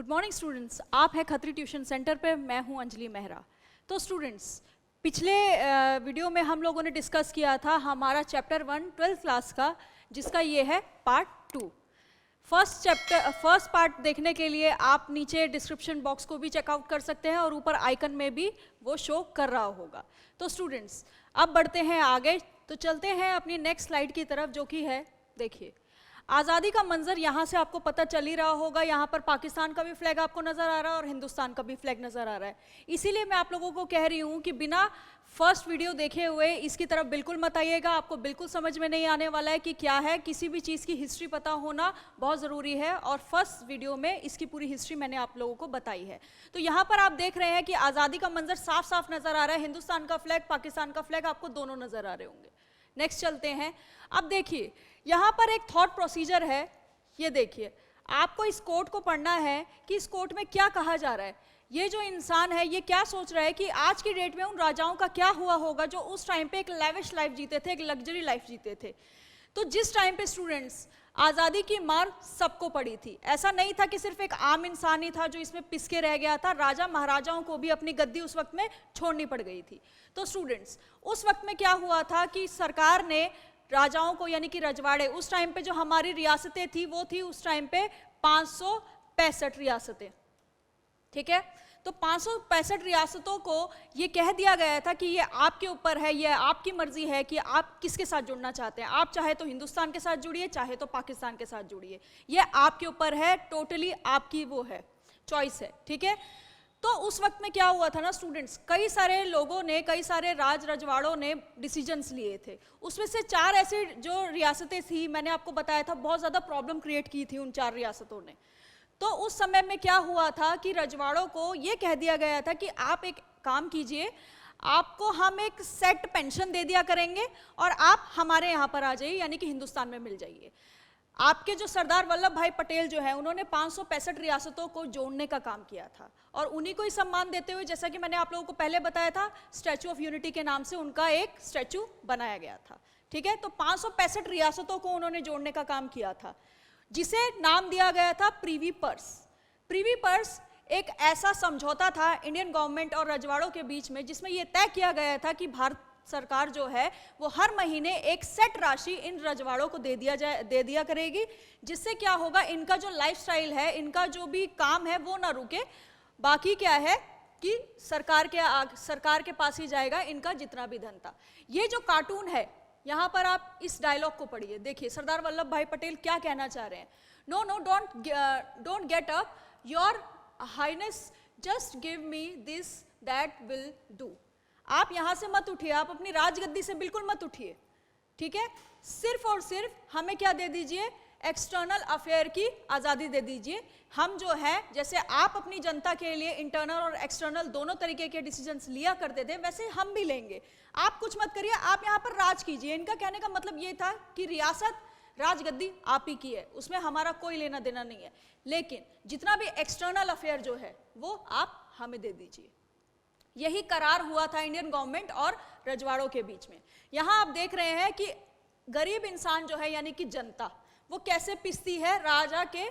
Good morning students, आप हैं Khatri tuition centre पे। मैं हूं अंजलि मेहरा। तो स्टूडेंट्स, पिछले वीडियो में हम लोगों ने डिस्कस किया था हमारा चैप्टर 1 12th क्लास का, जिसका ये है पार्ट 2। फर्स्ट पार्ट देखने के लिए आप नीचे डिस्क्रिप्शन बॉक्स को भी चेकआउट कर सकते हैं और ऊपर आइकन में भी वो शो कर रहा होगा। तो स्टूडेंट्स, अब बढ़ते हैं आगे। तो चलते हैं अपनी नेक्स्ट स्लाइड की तरफ, जो कि है, देखिए, आज़ादी का मंजर यहाँ से आपको पता चल ही रहा होगा। यहाँ पर पाकिस्तान का भी फ्लैग आपको नज़र आ रहा है और हिंदुस्तान का भी फ्लैग नज़र आ रहा है। इसीलिए मैं आप लोगों को कह रही हूँ कि बिना फर्स्ट वीडियो देखे हुए इसकी तरफ बिल्कुल मत आइएगा। आपको बिल्कुल समझ में नहीं आने वाला है कि क्या है। किसी भी चीज़ की हिस्ट्री पता होना बहुत ज़रूरी है और फर्स्ट वीडियो में इसकी पूरी हिस्ट्री मैंने आप लोगों को बताई है। तो यहाँ पर आप देख रहे हैं कि आज़ादी का मंजर साफ साफ नज़र आ रहा है। हिंदुस्तान का फ्लैग, पाकिस्तान का फ्लैग आपको दोनों नज़र आ रहे होंगे। नेक्स्ट चलते हैं। अब देखिए, यहाँ पर एक थॉट प्रोसीजर है। ये देखिए, आपको इस कोट को पढ़ना है कि इस कोट में क्या कहा जा रहा है। ये जो इंसान है ये क्या सोच रहा है कि आज की डेट में उन राजाओं का क्या हुआ होगा जो उस टाइम पे एक लेविश लाइफ जीते थे, एक लग्जरी लाइफ जीते थे। तो जिस टाइम पे स्टूडेंट्स आज़ादी की मार सबको पड़ी थी, ऐसा नहीं था कि सिर्फ एक आम इंसान ही था जो इसमें पिसके रह गया था। राजा महाराजाओं को भी अपनी गद्दी उस वक्त में छोड़नी पड़ गई थी। तो स्टूडेंट्स, उस वक्त में क्या हुआ था कि सरकार ने राजाओं को, यानी कि रजवाड़े, उस टाइम पे जो हमारी रियासतें थी वो थी उस टाइम पे 565 रियासतें। ठीक है, तो 565 रियासतों को ये कह दिया गया था कि ये आपके ऊपर है, ये आपकी मर्जी है कि आप किसके साथ जुड़ना चाहते हैं। आप चाहे तो हिंदुस्तान के साथ जुड़िए, चाहे तो पाकिस्तान के साथ जुड़िए, ये आपके ऊपर है, टोटली आपकी वो है, चॉइस है। ठीक है, तो उस वक्त में क्या हुआ था ना स्टूडेंट्स, कई सारे लोगों ने, कई सारे रजवाड़ों ने डिसीजंस लिए थे। उसमें से 4 ऐसी जो रियासतें थी, मैंने आपको बताया था, बहुत ज़्यादा प्रॉब्लम क्रिएट की थी उन 4 रियासतों ने। तो उस समय में क्या हुआ था कि रजवाड़ों को ये कह दिया गया था कि आप एक काम कीजिए, आपको हम एक सेट पेंशन दे दिया करेंगे और आप हमारे यहाँ पर आ जाइए, यानी कि हिंदुस्तान में मिल जाइए। आपके जो सरदार वल्लभ भाई पटेल जो है, उन्होंने 565 रियासतों को जोड़ने का काम किया था और उन्हीं को ही सम्मान देते हुए, जैसा कि मैंने आप लोगों को पहले बताया था, स्टैचू ऑफ यूनिटी के नाम से उनका एक स्टैचू बनाया गया था। ठीक है, तो 565 रियासतों को उन्होंने जोड़ने का काम किया था, जिसे नाम दिया गया था प्रीवी पर्स। प्रीवी पर्स एक ऐसा समझौता था इंडियन गवर्नमेंट और रजवाड़ों के बीच में, जिसमें यह तय किया गया था कि भारत सरकार जो है वो हर महीने एक सेट राशि इन रजवाड़ों को दे दिया करेगी, जिससे क्या होगा, इनका जो लाइफस्टाइल है, इनका जो भी काम है वो ना रुके। बाकी क्या है कि सरकार के पास ही जाएगा इनका जितना भी धन था। ये जो कार्टून है, यहाँ पर आप इस डायलॉग को पढ़िए। देखिए, सरदार वल्लभ भाई पटेल क्या कहना चाह रहे हैं। No no, don't get up your highness, just give me this that will do. आप यहां से मत उठिए, आप अपनी राजगद्दी से बिल्कुल मत उठिए। ठीक है, सिर्फ और सिर्फ हमें क्या दे दीजिए, एक्सटर्नल अफेयर की आज़ादी दे दीजिए। हम जो है, जैसे आप अपनी जनता के लिए इंटरनल और एक्सटर्नल दोनों तरीके के डिसीजंस लिया करते थे, वैसे हम भी लेंगे। आप कुछ मत करिए, आप यहाँ पर राज कीजिए। इनका कहने का मतलब ये था कि रियासत, राजगद्दी आप ही की है, उसमें हमारा कोई लेना देना नहीं है, लेकिन जितना भी एक्सटर्नल अफेयर जो है वो आप हमें दे दीजिए। यही करार हुआ था इंडियन गवर्नमेंट और रजवाड़ों के बीच में। यहां आप देख रहे हैं कि गरीब इंसान जो है, यानी कि जनता, वो कैसे पिसती है राजा के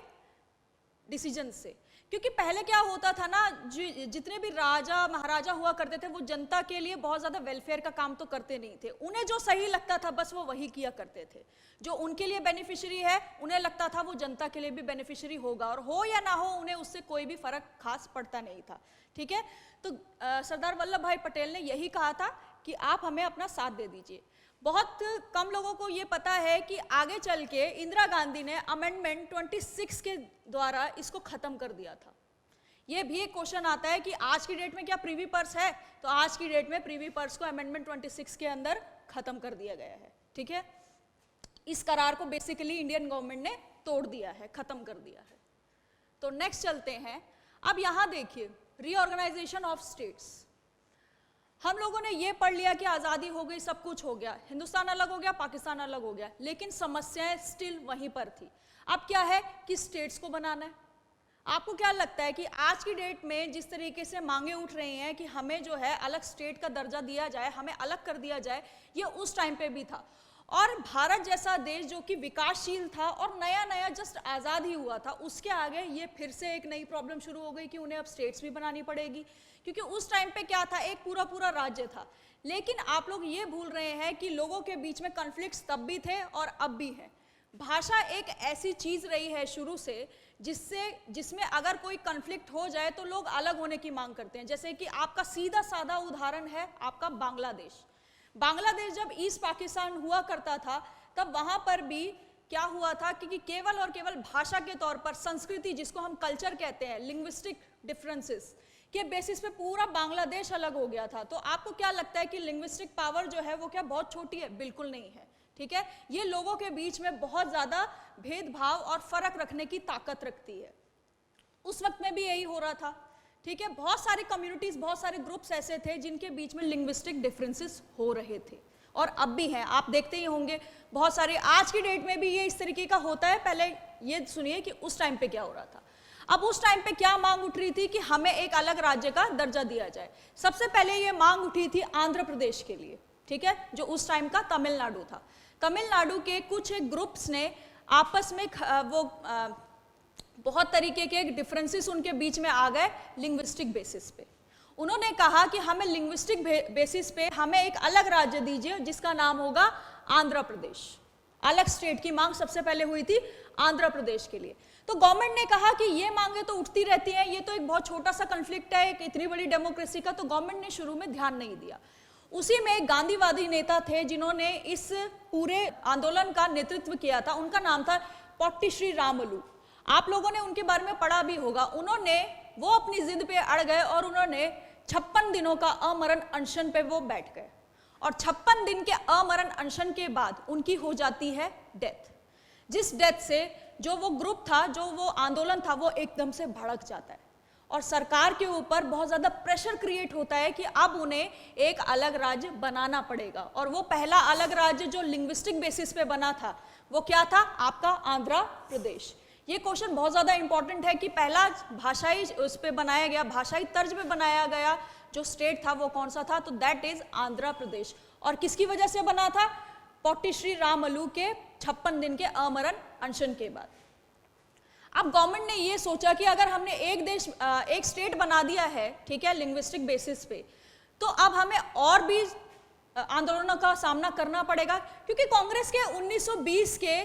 डिसीजन से। क्योंकि पहले क्या होता था ना, जितने भी राजा महाराजा हुआ करते थे वो जनता के लिए बहुत ज्यादा वेलफेयर का काम तो करते नहीं थे। उन्हें जो सही लगता था बस वो वही किया करते थे। जो उनके लिए बेनिफिशियरी है, उन्हें लगता था वो जनता के लिए भी बेनिफिशियरी होगा, और हो या ना हो उन्हें उससे कोई भी फर्क खास पड़ता नहीं था। ठीक है, तो सरदार वल्लभ भाई पटेल ने यही कहा था कि आप हमें अपना साथ दे दीजिए। बहुत कम लोगों को ये पता है कि आगे चल के इंदिरा गांधी ने अमेंडमेंट 26 के द्वारा इसको खत्म कर दिया था। ये भी एक क्वेश्चन आता है कि आज की डेट में क्या प्रीवी पर्स है, तो आज की डेट में प्रीवी पर्स को अमेंडमेंट 26 के अंदर खत्म कर दिया गया है। ठीक है, इस करार को बेसिकली इंडियन गवर्नमेंट ने तोड़ दिया है, खत्म कर दिया है। तो नेक्स्ट चलते हैं। अब यहां देखिए, रीऑर्गेनाइजेशन ऑफ स्टेट्स। हम लोगों ने ये पढ़ लिया कि आज़ादी हो गई, सब कुछ हो गया, हिंदुस्तान अलग हो गया, पाकिस्तान अलग हो गया, लेकिन समस्याएं स्टिल वहीं पर थी। अब क्या है कि स्टेट्स को बनाना है। आपको क्या लगता है कि आज की डेट में जिस तरीके से मांगे उठ रही हैं कि हमें जो है अलग स्टेट का दर्जा दिया जाए, हमें अलग कर दिया जाए, ये उस टाइम पे भी था। और भारत जैसा देश जो कि विकासशील था और नया नया जस्ट आज़ाद ही हुआ था, उसके आगे ये फिर से एक नई प्रॉब्लम शुरू हो गई कि उन्हें अब स्टेट्स भी बनानी पड़ेगी, क्योंकि उस टाइम पे क्या था, एक पूरा पूरा राज्य था। लेकिन आप लोग ये भूल रहे हैं कि लोगों के बीच में कॉन्फ्लिक्ट्स तब भी थे और अब भी है। भाषा एक ऐसी चीज रही है शुरू से जिसमें अगर कोई कॉन्फ्लिक्ट हो जाए तो लोग अलग होने की मांग करते हैं। जैसे कि आपका सीधा साधा उदाहरण है आपका बांग्लादेश। बांग्लादेश जब ईस्ट पाकिस्तान हुआ करता था तब वहां पर भी क्या हुआ था कि केवल और केवल भाषा के तौर पर, संस्कृति जिसको हम कल्चर कहते हैं, लिंग्विस्टिक डिफरेंसेस के बेसिस पे पूरा बांग्लादेश अलग हो गया था। तो आपको क्या लगता है कि लिंग्विस्टिक पावर जो है वो क्या बहुत छोटी है? बिल्कुल नहीं है। ठीक है, ये लोगों के बीच में बहुत ज्यादा भेदभाव और फर्क रखने की ताकत रखती है। उस वक्त में भी यही हो रहा था। ठीक है, बहुत सारी कम्युनिटीज, बहुत सारे ग्रुप्स ऐसे थे जिनके बीच में लिंग्विस्टिक डिफरेंसेस हो रहे थे और अब भी हैं। आप देखते ही होंगे बहुत सारे, आज की डेट में भी ये इस तरीके का होता है। पहले ये सुनिए कि उस टाइम पे क्या हो रहा था। अब उस टाइम पे क्या मांग उठ रही थी कि हमें एक अलग राज्य का दर्जा दिया जाए। सबसे पहले ये मांग उठी थी आंध्र प्रदेश के लिए, ठीक है, जो उस टाइम का तमिलनाडु था। तमिलनाडु के कुछ ग्रुप्स ने आपस में बहुत तरीके के डिफरेंसेस उनके बीच में आ गए लिंग्विस्टिक बेसिस पे। उन्होंने कहा कि हमें लिंग्विस्टिक बेसिस पे हमें एक अलग राज्य दीजिए जिसका नाम होगा आंध्र प्रदेश। अलग स्टेट की मांग सबसे पहले हुई थी आंध्र प्रदेश के लिए। तो गवर्नमेंट ने कहा कि ये मांगे तो उठती रहती हैं, ये तो एक बहुत छोटा सा कॉन्फ्लिक्ट है एक इतनी बड़ी डेमोक्रेसी का, तो गवर्नमेंट ने शुरू में ध्यान नहीं दिया। उसी में एक गांधीवादी नेता थे जिन्होंने इस पूरे आंदोलन का नेतृत्व किया था, उनका नाम था पोट्टी श्री रामुलु। आप लोगों ने उनके बारे में पढ़ा भी होगा। वो अपनी जिद पे अड़ गए और उन्होंने 56 दिनों का अमरण अनशन पे वो बैठ गए और 56 दिन के अमरण अनशन के बाद उनकी हो जाती है डेथ। जिस डेथ से जो वो ग्रुप था, जो वो आंदोलन था, वो एकदम से भड़क जाता है और सरकार के ऊपर बहुत ज़्यादा प्रेशर क्रिएट होता है कि अब उन्हें एक अलग राज्य बनाना पड़ेगा। और वो पहला अलग राज्य जो लिंग्विस्टिक बेसिस पे बना था वो क्या था? आपका आंध्र प्रदेश। ये क्वेश्चन बहुत ज़्यादा इंपॉर्टेंट है कि पहला भाषाई उस पे बनाया गया, भाषाई तर्ज पे बनाया गया जो स्टेट था वो कौन सा था? तो दैट इज आंध्र प्रदेश। और किसकी वजह से बना था? पोट्टी श्री रामुलु के 56 दिन के अमरण अनशन के बाद। अब गवर्नमेंट ने ये सोचा कि अगर हमने एक स्टेट बना दिया है, ठीक है, लिंग्विस्टिक बेसिस पे, तो अब हमें और भी आंदोलनों का सामना करना पड़ेगा, क्योंकि कांग्रेस के 1920 के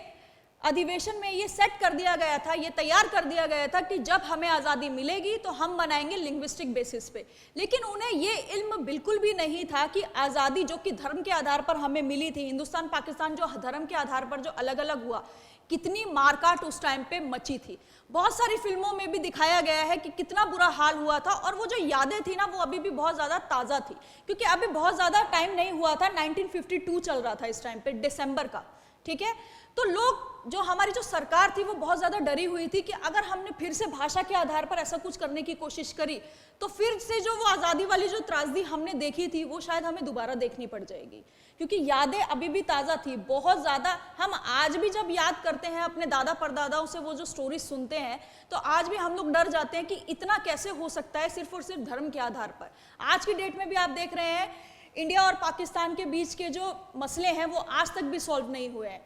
अधिवेशन में ये सेट कर दिया गया था, ये तैयार कर दिया गया था कि जब हमें आज़ादी मिलेगी तो हम बनाएंगे लिंग्विस्टिक बेसिस पे। लेकिन उन्हें ये इल्म बिल्कुल भी नहीं था कि आज़ादी जो कि धर्म के आधार पर हमें मिली थी, हिंदुस्तान पाकिस्तान जो धर्म के आधार पर जो अलग अलग हुआ, कितनी मारकाट उस टाइम पे मची थी। बहुत सारी फिल्मों में भी दिखाया गया है कि कितना बुरा हाल हुआ था। और वो जो यादें थी ना, वो अभी भी बहुत ज़्यादा ताज़ा थी, क्योंकि अभी बहुत ज़्यादा टाइम नहीं हुआ था। 1952 चल रहा था इस टाइम पे, दिसंबर का, ठीक है। तो लोग, जो हमारी जो सरकार थी, वो बहुत ज़्यादा डरी हुई थी कि अगर हमने फिर से भाषा के आधार पर ऐसा कुछ करने की कोशिश करी तो फिर से जो वो आज़ादी वाली जो त्रासदी हमने देखी थी वो शायद हमें दोबारा देखनी पड़ जाएगी, क्योंकि यादें अभी भी ताज़ा थी बहुत ज़्यादा। हम आज भी जब याद करते हैं अपने दादा परदादाओं से वो जो स्टोरी सुनते हैं, तो आज भी हम लोग डर जाते हैं कि इतना कैसे हो सकता है सिर्फ और सिर्फ धर्म के आधार पर। आज की डेट में भी आप देख रहे हैं इंडिया और पाकिस्तान के बीच के जो मसले हैं वो आज तक भी सॉल्व नहीं हुए हैं।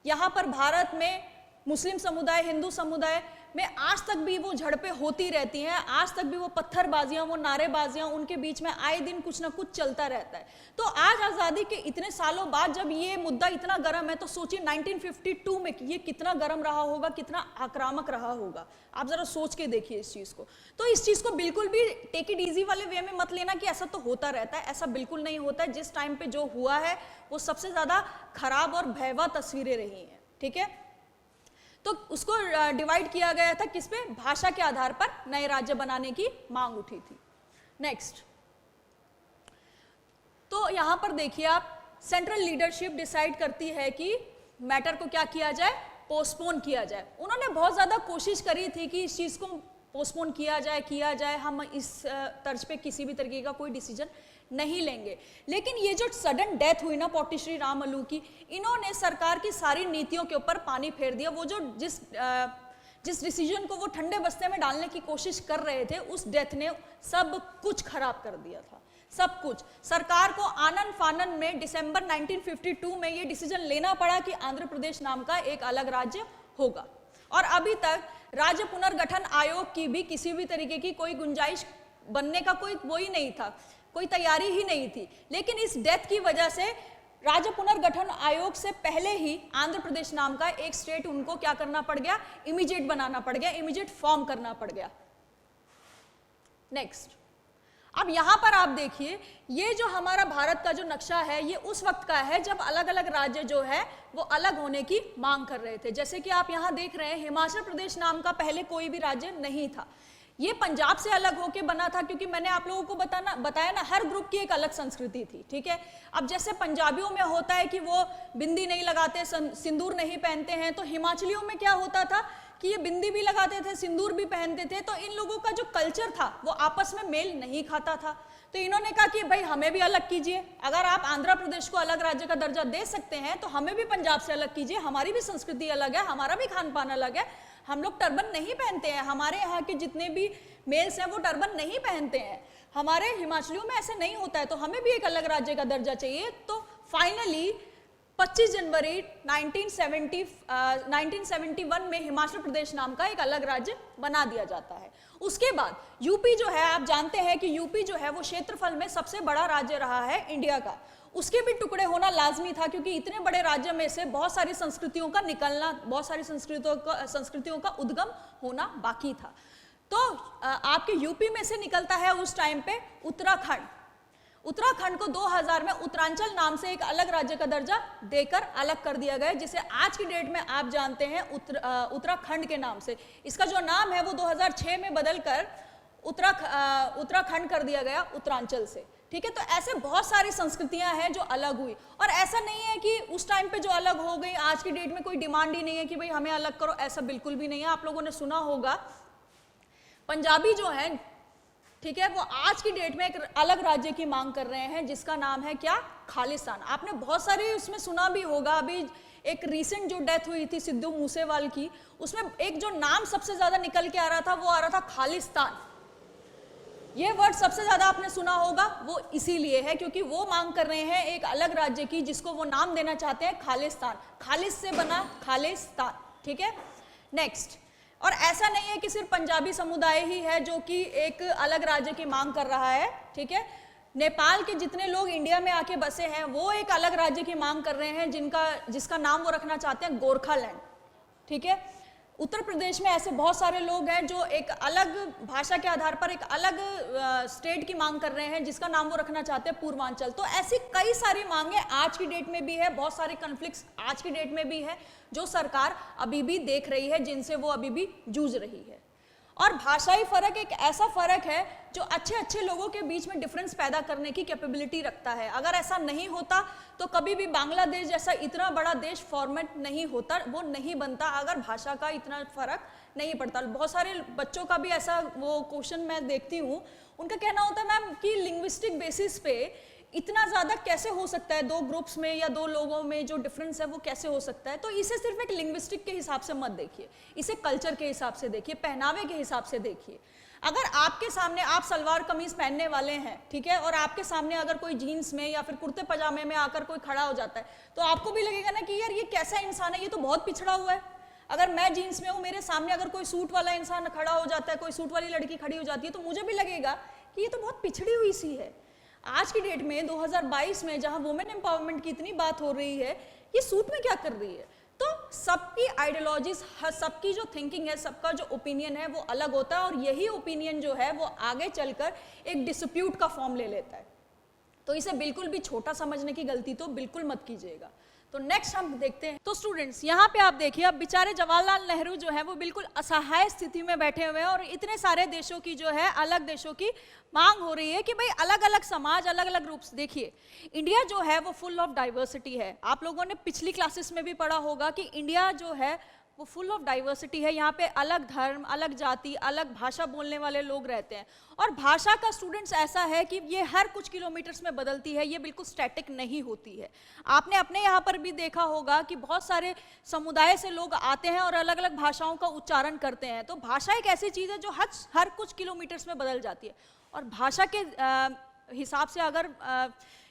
यहाँ पर भारत में मुस्लिम समुदाय, हिंदू समुदाय में आज तक भी वो झड़पें होती रहती हैं, आज तक भी वो पत्थरबाजियां, वो नारेबाजियां, उनके बीच में आए दिन कुछ ना कुछ चलता रहता है। तो आज आज़ादी के इतने सालों बाद जब ये मुद्दा इतना गर्म है, तो सोचिए 1952 में ये कितना गर्म रहा होगा, कितना आक्रामक रहा होगा। आप जरा सोच के देखिए इस चीज़ को। तो इस चीज़ को बिल्कुल भी टेक इट ईजी वाले वे में मत लेना कि ऐसा तो होता रहता है, ऐसा बिल्कुल नहीं होता है। जिस टाइम पे जो हुआ है वो सबसे ज़्यादा खराब और भयावह तस्वीरें रही हैं, ठीक है। तो उसको डिवाइड किया गया था किस पे? भाषा के आधार पर नए राज्य बनाने की मांग उठी थी। नेक्स्ट, तो यहां पर देखिए आप, सेंट्रल लीडरशिप डिसाइड करती है कि मैटर को क्या किया जाए, पोस्टपोन किया जाए। उन्होंने बहुत ज्यादा कोशिश करी थी कि इस चीज को पोस्टपोन किया जाए, हम इस तर्ज पे किसी भी तरीके का कोई डिसीजन नहीं लेंगे। लेकिन ये जो सडन डेथ हुई ना पोट्टी श्री रामुलु की, इन्होंने सरकार की सारी नीतियों के ऊपर पानी फेर दिया। वो जो जिस डिसीजन को वो ठंडे बस्ते में डालने की कोशिश कर रहे थे, उस डेथ ने सब कुछ खराब कर दिया था। सब कुछ। सरकार को आनन फानन में दिसंबर 1952 में ये डिसीजन लेना पड़ा कि आंध्र प्रदेश नाम का एक अलग राज्य होगा, और अभी तक राज्य पुनर्गठन आयोग की भी किसी भी तरीके की कोई गुंजाइश बनने का कोई वो ही नहीं था, कोई तैयारी ही नहीं थी। लेकिन इस डेथ की वजह से राज्य पुनर्गठन आयोग से पहले ही आंध्र प्रदेश नाम का एक स्टेट उनको क्या करना पड़ गया, इमीडिएट बनाना पड़ गया, इमीडिएट फॉर्म करना पड़ गया। नेक्स्ट, अब यहां पर आप देखिए, ये जो हमारा भारत का जो नक्शा है ये उस वक्त का है जब अलग अलग राज्य जो है वो अलग होने की मांग कर रहे थे। जैसे कि आप यहां देख रहे हैं, हिमाचल प्रदेश नाम का पहले कोई भी राज्य नहीं था, ये पंजाब से अलग होके बना था, क्योंकि मैंने आप लोगों को बताया ना, हर ग्रुप की एक अलग संस्कृति थी, ठीक है। अब जैसे पंजाबियों में होता है कि वो बिंदी नहीं लगाते, सिंदूर नहीं पहनते हैं, तो हिमाचलियों में क्या होता था कि ये बिंदी भी लगाते थे, सिंदूर भी पहनते थे, तो इन लोगों का जो कल्चर था वो आपस में मेल नहीं खाता था। तो इन्होंने कहा कि भाई हमें भी अलग कीजिए, अगर आप आंध्र प्रदेश को अलग राज्य का दर्जा दे सकते हैं तो हमें भी पंजाब से अलग कीजिए, हमारी भी संस्कृति अलग है, हमारा भी खान पान अलग है, हम लोग टर्बन नहीं पहनते हैं, हमारे यहाँ के जितने भी मेल्स हैं वो टर्बन नहीं पहनते हैं, हमारे हिमाचलियों में ऐसे नहीं होता है, तो हमें भी एक अलग राज्य का दर्जा चाहिए। तो फाइनली 25 जनवरी 1971 में हिमाचल प्रदेश नाम का एक अलग राज्य बना दिया जाता है। उसके बाद यूपी जो है, आप जानते हैं कि यूपी जो है वो क्षेत्रफल में सबसे बड़ा राज्य रहा है इंडिया का, उसके भी टुकड़े होना लाजमी था, क्योंकि इतने बड़े राज्य में से बहुत सारी संस्कृतियों का निकलना, बहुत सारी संस्कृतियों का उद्गम होना बाकी था। तो आपके यूपी में से निकलता है उस टाइम पे उत्तराखंड। उत्तराखंड को 2000 में उत्तरांचल नाम से एक अलग राज्य का दर्जा देकर अलग कर दिया गया, जिसे आज की डेट में आप जानते हैं उत्तराखंड के नाम से। इसका जो नाम है वो 2006 में बदलकर उत्तराखंड कर दिया गया उत्तरांचल से, ठीक है। तो ऐसे बहुत सारी संस्कृतियां हैं जो अलग हुई, और ऐसा नहीं है कि उस टाइम पे जो अलग हो गई आज की डेट में कोई डिमांड ही नहीं है कि भाई हमें अलग करो, ऐसा बिल्कुल भी नहीं है। आप लोगों ने सुना होगा पंजाबी जो है, ठीक है, वो आज की डेट में एक अलग राज्य की मांग कर रहे हैं जिसका नाम है क्या, खालिस्तान। आपने बहुत सारे उसमें सुना भी होगा, अभी एक रीसेंट जो डेथ हुई थी सिद्धू मूसेवाल की, उसमें एक जो नाम सबसे ज्यादा निकल के आ रहा था वो आ रहा था खालिस्तान। ये वर्ड सबसे ज्यादा आपने सुना होगा, वो इसीलिए है क्योंकि वो मांग कर रहे हैं एक अलग राज्य की जिसको वो नाम देना चाहते हैं खालिस्तान, खालिस से बना खालिस्तान, ठीक है। नेक्स्ट, और ऐसा नहीं है कि सिर्फ पंजाबी समुदाय ही है जो कि एक अलग राज्य की मांग कर रहा है, ठीक है। नेपाल के जितने लोग इंडिया में आके बसे हैं वो एक अलग राज्य की मांग कर रहे हैं जिसका नाम वो रखना चाहते हैं गोरखालैंड, ठीक है। उत्तर प्रदेश में ऐसे बहुत सारे लोग हैं जो एक अलग भाषा के आधार पर एक अलग स्टेट की मांग कर रहे हैं जिसका नाम वो रखना चाहते हैं पूर्वांचल। तो ऐसी कई सारी मांगे आज की डेट में भी है, बहुत सारे कॉन्फ्लिक्ट्स आज की डेट में भी है जो सरकार अभी भी देख रही है, जिनसे वो अभी भी जूझ रही है। और भाषाई फर्क एक ऐसा फर्क है जो अच्छे अच्छे लोगों के बीच में डिफरेंस पैदा करने की कैपेबिलिटी रखता है। अगर ऐसा नहीं होता तो कभी भी बांग्लादेश जैसा इतना बड़ा देश फॉर्मेट नहीं होता, वो नहीं बनता अगर भाषा का इतना फर्क नहीं पड़ता। बहुत सारे बच्चों का भी ऐसा वो क्वेश्चन मैं देखती हूँ, उनका कहना होता है मैम कि लिंग्विस्टिक बेसिस पे इतना ज़्यादा कैसे हो सकता है, दो ग्रुप्स में या दो लोगों में जो डिफरेंस है वो कैसे हो सकता है। तो इसे सिर्फ एक लिंग्विस्टिक के हिसाब से मत देखिए, इसे कल्चर के हिसाब से देखिए, पहनावे के हिसाब से देखिए। अगर आपके सामने आप सलवार कमीज पहनने वाले हैं, ठीक है, और आपके सामने अगर कोई जीन्स में या फिर कुर्ते पजामे में आकर कोई खड़ा हो जाता है तो आपको भी लगेगा ना कि यार ये कैसा इंसान है, ये तो बहुत पिछड़ा हुआ है। अगर मैं जीन्स में हूँ, मेरे सामने अगर कोई सूट वाला इंसान खड़ा हो जाता है, कोई सूट वाली लड़की खड़ी हो जाती है, तो मुझे भी लगेगा कि ये तो बहुत पिछड़ी हुई सी है। आज की डेट में 2022 में जहां वुमेन एम्पावरमेंट की इतनी बात हो रही है, ये सूट में क्या कर रही है। तो सबकी आइडियोलॉजीज, सबकी जो थिंकिंग है, सबका जो ओपिनियन है वो अलग होता है, और यही ओपिनियन जो है वो आगे चलकर एक डिस्प्यूट का फॉर्म ले लेता है। तो इसे बिल्कुल भी छोटा समझने की गलती तो बिल्कुल मत कीजिएगा। तो नेक्स्ट हम देखते हैं। तो स्टूडेंट्स यहाँ पे आप देखिए, अब बेचारे जवाहरलाल नेहरू जो है वो बिल्कुल असहाय स्थिति में बैठे हुए हैं, और इतने सारे देशों की जो है अलग देशों की मांग हो रही है कि भाई अलग अलग समाज, अलग अलग रूप से। देखिए इंडिया जो है वो फुल ऑफ डाइवर्सिटी है। आप लोगों ने पिछली क्लासेस में भी पढ़ा होगा कि इंडिया जो है वो फुल ऑफ डाइवर्सिटी है। यहाँ पे अलग धर्म, अलग जाति, अलग भाषा बोलने वाले लोग रहते हैं, और भाषा का स्टूडेंट्स ऐसा है कि ये हर कुछ किलोमीटर्स में बदलती है, ये बिल्कुल स्टैटिक नहीं होती है। आपने अपने यहाँ पर भी देखा होगा कि बहुत सारे समुदाय से लोग आते हैं और अलग अलग भाषाओं का उच्चारण करते हैं। तो भाषा एक ऐसी चीज़ है जो हर कुछ किलोमीटर्स में बदल जाती है, और भाषा के हिसाब से अगर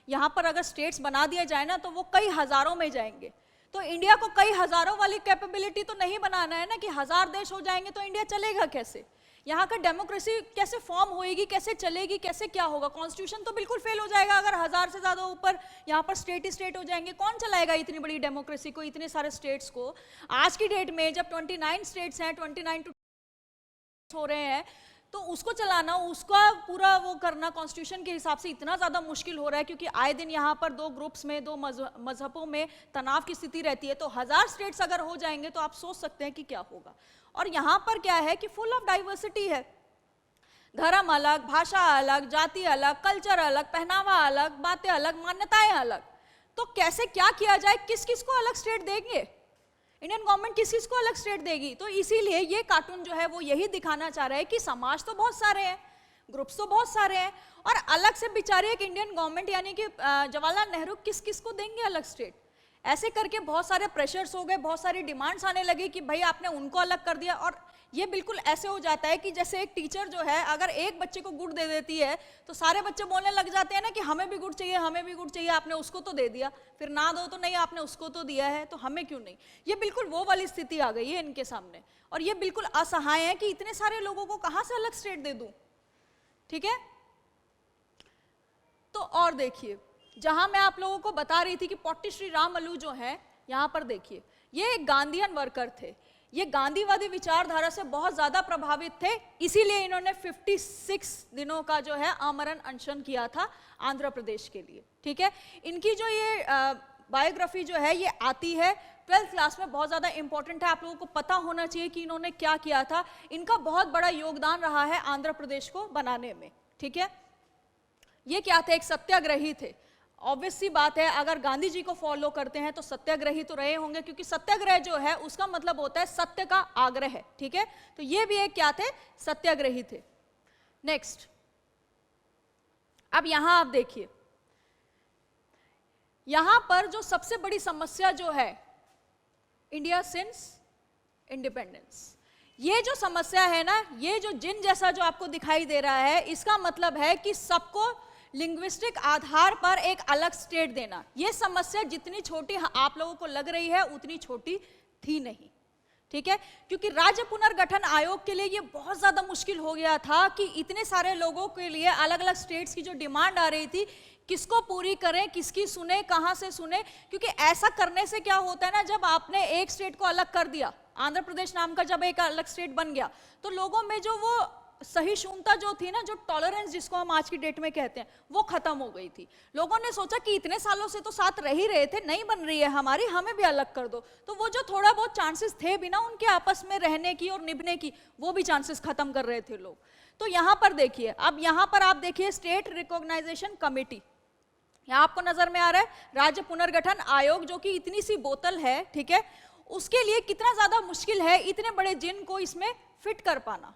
यहाँ पर अगर स्टेट्स बना दिया जाए ना तो वो कई हज़ारों में जाएंगे। तो इंडिया को कई हज़ारों वाली कैपेबिलिटी तो नहीं बनाना है ना कि 1000 देश हो जाएंगे तो इंडिया चलेगा कैसे? यहाँ का डेमोक्रेसी कैसे फॉर्म होएगी, कैसे चलेगी, कैसे क्या होगा? कॉन्स्टिट्यूशन तो बिल्कुल फेल हो जाएगा अगर 1000 से ज़्यादा ऊपर यहाँ पर स्टेट ही स्टेट हो जाएंगे। कौन चलाएगा इतनी बड़ी डेमोक्रेसी को, इतने सारे स्टेट्स को? आज की डेट में जब 29 स्टेट्स हैं, 29 हो रहे हैं, तो उसको चलाना, उसका पूरा वो करना कॉन्स्टिट्यूशन के हिसाब से इतना ज़्यादा मुश्किल हो रहा है, क्योंकि आए दिन यहाँ पर दो ग्रुप्स में, दो मजहबों में तनाव की स्थिति रहती है। तो 1000 स्टेट्स अगर हो जाएंगे तो आप सोच सकते हैं कि क्या होगा। और यहाँ पर क्या है कि फुल ऑफ डाइवर्सिटी है, धर्म अलग, भाषा अलग, जाति अलग, कल्चर अलग, पहनावा अलग, बातें अलग, मान्यताएं अलग। तो कैसे क्या किया जाए, किस किस को अलग स्टेट देंगे? इंडियन गवर्नमेंट किस किस को अलग स्टेट देगी? तो इसीलिए ये कार्टून जो है वो यही दिखाना चाह रहा है कि समाज तो बहुत सारे हैं, ग्रुप्स तो बहुत सारे हैं, और अलग से बेचारे एक इंडियन गवर्नमेंट यानी कि जवाहरलाल नेहरू किस किस को देंगे अलग स्टेट? ऐसे करके बहुत सारे प्रेशर्स हो गए, बहुत सारी डिमांड्स आने लगी कि भाई आपने उनको अलग कर दिया। और ये बिल्कुल ऐसे हो जाता है कि जैसे एक टीचर जो है अगर एक बच्चे को गुड़ दे देती है तो सारे बच्चे बोलने लग जाते हैं ना कि हमें भी गुड़ चाहिए, हमें भी गुड़ चाहिए, आपने उसको तो दे दिया, फिर ना दो तो नहीं, आपने उसको तो दिया है तो हमें क्यों नहीं? ये बिल्कुल वो वाली स्थिति आ गई है इनके सामने, और ये बिल्कुल असहाय है कि इतने सारे लोगों को कहाँ से अलग स्टेट दे दूं। ठीक है, तो और देखिए, जहां मैं आप लोगों को बता रही थी कि पोट्टी श्री रामलू जो है, यहां पर देखिए, ये एक गांधीयन वर्कर थे, ये गांधीवादी विचारधारा से बहुत ज्यादा प्रभावित थे, इसीलिए इन्होंने 56 दिनों का जो है आमरण अनशन किया था आंध्र प्रदेश के लिए। ठीक है, इनकी जो ये बायोग्राफी जो है ये आती है 12th क्लास में, बहुत ज्यादा इंपॉर्टेंट है, आप लोगों को पता होना चाहिए कि इन्होंने क्या किया था। इनका बहुत बड़ा योगदान रहा है आंध्र प्रदेश को बनाने में। ठीक है, ये क्या थे? एक सत्याग्रही थे। ऑब्वियस सी बात है, अगर गांधी जी को फॉलो करते हैं तो सत्याग्रही तो रहे होंगे, क्योंकि सत्याग्रह जो है उसका मतलब होता है सत्य का आग्रह। ठीक है, तो ये भी एक क्या थे? सत्याग्रही थे। नेक्स्ट, अब यहां आप देखिए, यहां पर जो सबसे बड़ी समस्या जो है इंडिया सिंस इंडिपेंडेंस, ये जो समस्या है ना, ये जो जिन जैसा जो आपको दिखाई दे रहा है, इसका मतलब है कि सबको लिंग्विस्टिक आधार पर एक अलग स्टेट देना। ये समस्या जितनी छोटी आप लोगों को लग रही है उतनी छोटी थी नहीं। ठीक है, क्योंकि राज्य पुनर्गठन आयोग के लिए ये बहुत ज्यादा मुश्किल हो गया था कि इतने सारे लोगों के लिए अलग अलग स्टेट्स की जो डिमांड आ रही थी, किसको पूरी करें, किसकी सुने, कहां से सुने। क्योंकि ऐसा करने से क्या होता है ना, जब आपने एक स्टेट को अलग कर दिया, आंध्र प्रदेश नाम का जब एक अलग स्टेट बन गया, तो लोगों में जो वो सहिष्णुता जो थी ना, जो टॉलरेंस जिसको हम आज की डेट में कहते हैं, वो खत्म हो गई थी। लोगों ने सोचा कि इतने सालों से तो साथ रह ही रहे थे, नहीं बन रही है हमारी, हमें भी अलग कर दो। तो वो जो थोड़ा बहुत चांसेस थे भी ना उनके आपस में रहने की और निभने की, वो भी चांसेस खत्म कर रहे थे लोग। तो यहां पर देखिए, अब यहां पर आप देखिए स्टेट रिकॉग्नाइजेशन कमेटी, यहां आपको नजर में आ रहा है राज्य पुनर्गठन आयोग, जो कि इतनी सी बोतल है। ठीक है, उसके लिए कितना ज्यादा मुश्किल है इतने बड़े जिन को इसमें फिट कर पाना,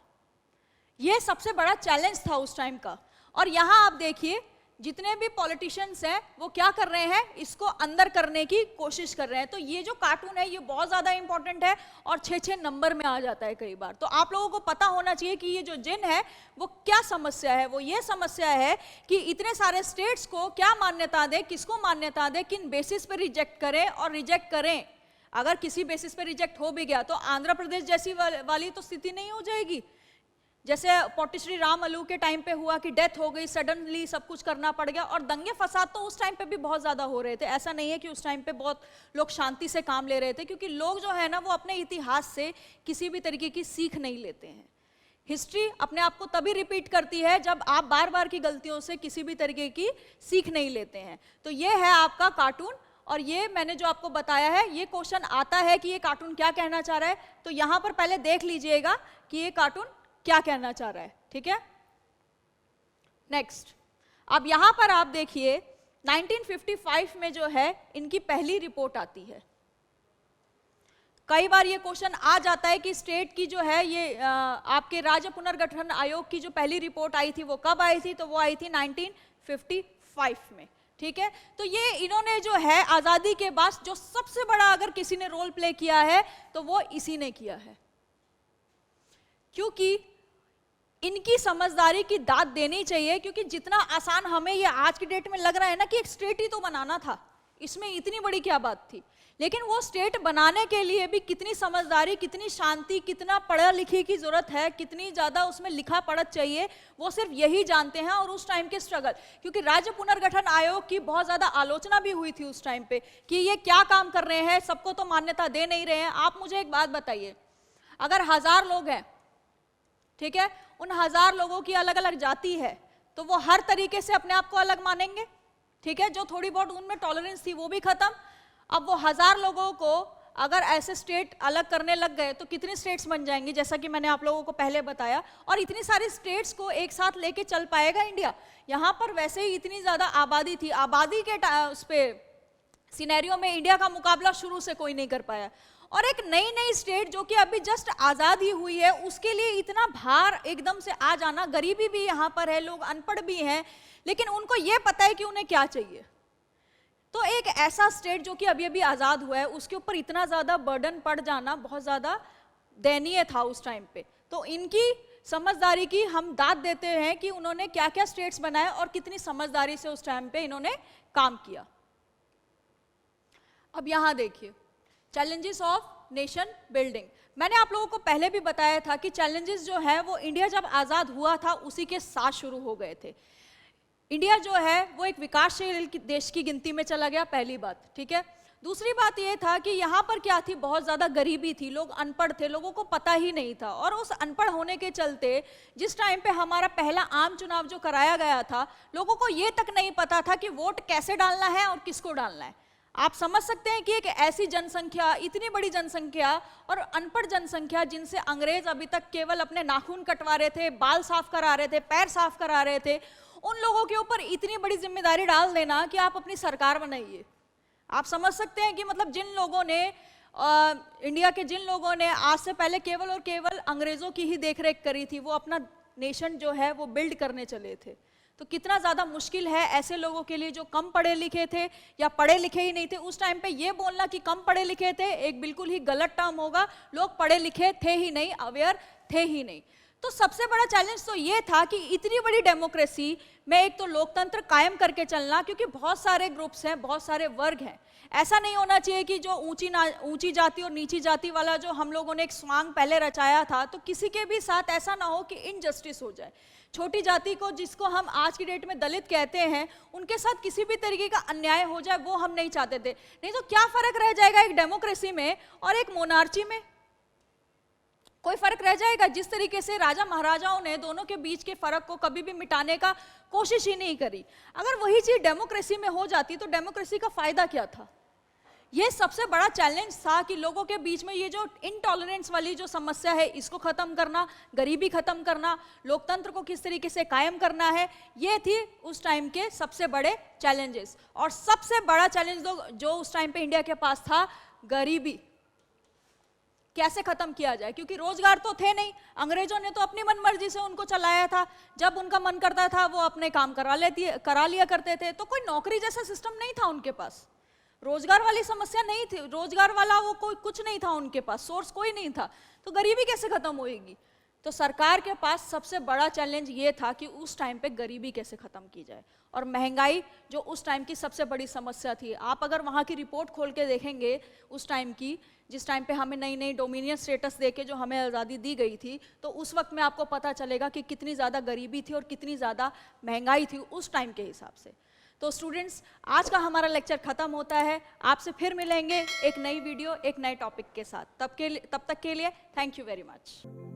ये सबसे बड़ा चैलेंज था उस टाइम का। और यहां आप देखिए जितने भी पॉलिटिशियंस हैं वो क्या कर रहे हैं, इसको अंदर करने की कोशिश कर रहे हैं। तो ये जो कार्टून है ये बहुत ज्यादा इंपॉर्टेंट है और 6-6 नंबर में आ जाता है कई बार। तो आप लोगों को पता होना चाहिए कि ये जो जिन है वो क्या समस्या है। वो ये समस्या है कि इतने सारे स्टेट्स को क्या मान्यता दे, किसको मान्यता दे, किन बेसिस पे रिजेक्ट करें, और रिजेक्ट करें अगर किसी बेसिस पे रिजेक्ट हो भी गया तो आंध्र प्रदेश जैसी वाली तो स्थिति नहीं हो जाएगी जैसे पोट्टी श्री रामलू के टाइम पे हुआ कि डेथ हो गई, सडनली सब कुछ करना पड़ गया। और दंगे फसाद तो उस टाइम पे भी बहुत ज्यादा हो रहे थे, ऐसा नहीं है कि उस टाइम पे बहुत लोग शांति से काम ले रहे थे, क्योंकि लोग जो है ना वो अपने इतिहास से किसी भी तरीके की सीख नहीं लेते हैं। हिस्ट्री अपने आप को तभी रिपीट करती है जब आप बार बार की गलतियों से किसी भी तरीके की सीख नहीं लेते हैं। तो ये है आपका कार्टून, और ये मैंने जो आपको बताया है, ये क्वेश्चन आता है कि ये कार्टून क्या कहना चाह रहा है। तो यहां पर पहले देख लीजिएगा कि ये कार्टून क्या कहना चाह रहा है। ठीक है, नेक्स्ट, अब यहां पर आप देखिए 1955 में जो है इनकी पहली रिपोर्ट आती है। कई बार ये क्वेश्चन आ जाता है कि स्टेट की जो है ये आपके राज्य पुनर्गठन आयोग की जो पहली रिपोर्ट आई थी वो कब आई थी, तो वो आई थी 1955 में। ठीक है, तो ये इन्होंने जो है आजादी के बाद जो सबसे बड़ा अगर किसी ने रोल प्ले किया है तो वो इसी ने किया है, क्योंकि इनकी समझदारी की दाद देनी चाहिए, क्योंकि जितना आसान हमें ये आज की डेट में लग रहा है ना कि एक स्टेट ही तो बनाना था, इसमें इतनी बड़ी क्या बात थी, लेकिन वो स्टेट बनाने के लिए भी कितनी समझदारी, कितनी शांति, कितना पढ़ा लिखे की जरूरत है, कितनी ज्यादा उसमें लिखा पढ़त चाहिए, वो सिर्फ यही जानते हैं। और उस टाइम के स्ट्रगल, क्योंकि राज्य पुनर्गठन आयोग की बहुत ज्यादा आलोचना भी हुई थी उस टाइम पे कि ये क्या काम कर रहे हैं, सबको तो मान्यता दे नहीं रहे हैं। आप मुझे एक बात बताइए, अगर 1000 लोग हैं, ठीक है, उन 1000 लोगों की अलग अलग जाति है, तो वो हर तरीके से अपने आप को अलग मानेंगे, ठीक है, जो थोड़ी बहुत उनमें टॉलरेंस थी वो भी खत्म। अब वो 1000 लोगों को अगर ऐसे स्टेट अलग करने लग गए तो कितनी स्टेट्स बन जाएंगी, जैसा कि मैंने आप लोगों को पहले बताया। और इतनी सारी स्टेट्स को एक साथ लेके चल पाएगा इंडिया? यहाँ पर वैसे ही इतनी ज्यादा आबादी थी, आबादी के उस पे सिनेरियो में इंडिया का मुकाबला शुरू से कोई नहीं कर पाया। और एक नई नई स्टेट जो कि अभी जस्ट आजाद ही हुई है, उसके लिए इतना भार एकदम से आ जाना, गरीबी भी यहाँ पर है, लोग अनपढ़ भी हैं, लेकिन उनको ये पता है कि उन्हें क्या चाहिए। तो एक ऐसा स्टेट जो कि अभी अभी आजाद हुआ है, उसके ऊपर इतना ज्यादा बर्डन पड़ जाना बहुत ज्यादा दयनीय था उस टाइम पे। तो इनकी समझदारी की हम दाद देते हैं कि उन्होंने क्या क्या स्टेट्स बनाए और कितनी समझदारी से उस टाइम पे इन्होंने काम किया। अब यहां देखिए, चैलेंजेस ऑफ नेशन बिल्डिंग। मैंने आप लोगों को पहले भी बताया था कि चैलेंजेस जो है वो इंडिया जब आजाद हुआ था उसी के साथ शुरू हो गए थे। इंडिया जो है वो एक विकासशील देश की गिनती में चला गया, पहली बात, ठीक है। दूसरी बात ये था कि यहाँ पर क्या थी, बहुत ज़्यादा गरीबी थी, लोग अनपढ़ थे, लोगों को पता ही नहीं था। और उस अनपढ़ होने के चलते जिस टाइम पे हमारा पहला आम चुनाव जो कराया गया था, लोगों को ये तक नहीं पता था कि वोट कैसे डालना है और किसको डालना है। आप समझ सकते हैं कि एक ऐसी जनसंख्या, इतनी बड़ी जनसंख्या और अनपढ़ जनसंख्या, जिनसे अंग्रेज अभी तक केवल अपने नाखून कटवा रहे थे, बाल साफ करा रहे थे, पैर साफ करा रहे थे, उन लोगों के ऊपर इतनी बड़ी जिम्मेदारी डाल देना कि आप अपनी सरकार बनाइए। आप समझ सकते हैं कि मतलब जिन लोगों ने इंडिया के जिन लोगों ने आज से पहले केवल और केवल अंग्रेजों की ही देखरेख करी थी, वो अपना नेशन जो है वो बिल्ड करने चले थे। तो कितना ज्यादा मुश्किल है ऐसे लोगों के लिए जो कम पढ़े लिखे थे या पढ़े लिखे ही नहीं थे। उस टाइम पे ये बोलना कि कम पढ़े लिखे थे एक बिल्कुल ही गलत टर्म होगा, लोग पढ़े लिखे थे ही नहीं, अवेयर थे ही नहीं। तो सबसे बड़ा चैलेंज तो ये था कि इतनी बड़ी डेमोक्रेसी में एक तो लोकतंत्र कायम करके चलना, क्योंकि बहुत सारे ग्रुप्स हैं, बहुत सारे वर्ग हैं। ऐसा नहीं होना चाहिए कि जो ऊंची जाति और नीची जाति वाला जो हम लोगों ने एक स्वांग पहले रचाया था, तो किसी के भी साथ ऐसा ना हो कि इनजस्टिस हो जाए। छोटी जाति को, जिसको हम आज की डेट में दलित कहते हैं, उनके साथ किसी भी तरीके का अन्याय हो जाए, वो हम नहीं चाहते थे। नहीं तो क्या फर्क रह जाएगा एक डेमोक्रेसी में और एक मोनार्ची में? कोई फर्क रह जाएगा? जिस तरीके से राजा महाराजाओं ने दोनों के बीच के फर्क को कभी भी मिटाने का कोशिश ही नहीं करी, अगर वही चीज डेमोक्रेसी में हो जाती तो डेमोक्रेसी का फायदा क्या था? ये सबसे बड़ा चैलेंज था कि लोगों के बीच में ये जो इनटॉलरेंस वाली जो समस्या है, इसको खत्म करना, गरीबी खत्म करना, लोकतंत्र को किस तरीके से कायम करना है, ये थी उस टाइम के सबसे बड़े चैलेंजेस। और सबसे बड़ा चैलेंज जो उस टाइम पे इंडिया के पास था, गरीबी कैसे खत्म किया जाए, क्योंकि रोजगार तो थे नहीं, अंग्रेजों ने तो अपनी मनमर्जी से उनको चलाया था, जब उनका मन करता था वो अपने काम करा लिया करते थे। तो कोई नौकरी जैसा सिस्टम नहीं था उनके पास, रोजगार वाली समस्या नहीं थी, रोजगार वाला वो कोई कुछ नहीं था उनके पास, सोर्स कोई नहीं था, तो गरीबी कैसे खत्म होएगी? तो सरकार के पास सबसे बड़ा चैलेंज ये था कि उस टाइम पे गरीबी कैसे खत्म की जाए। और महंगाई जो उस टाइम की सबसे बड़ी समस्या थी, आप अगर वहाँ की रिपोर्ट खोल के देखेंगे उस टाइम की, जिस टाइम पे हमें नई नई डोमिनियन स्टेटस देके जो हमें आज़ादी दी गई थी, तो उस वक्त में आपको पता चलेगा कि कितनी ज़्यादा गरीबी थी और कितनी ज़्यादा महंगाई थी उस टाइम के हिसाब से। तो स्टूडेंट्स, आज का हमारा लेक्चर खत्म होता है, आपसे फिर मिलेंगे एक नई वीडियो एक नए टॉपिक के साथ। तब तक के लिए थैंक यू वेरी मच।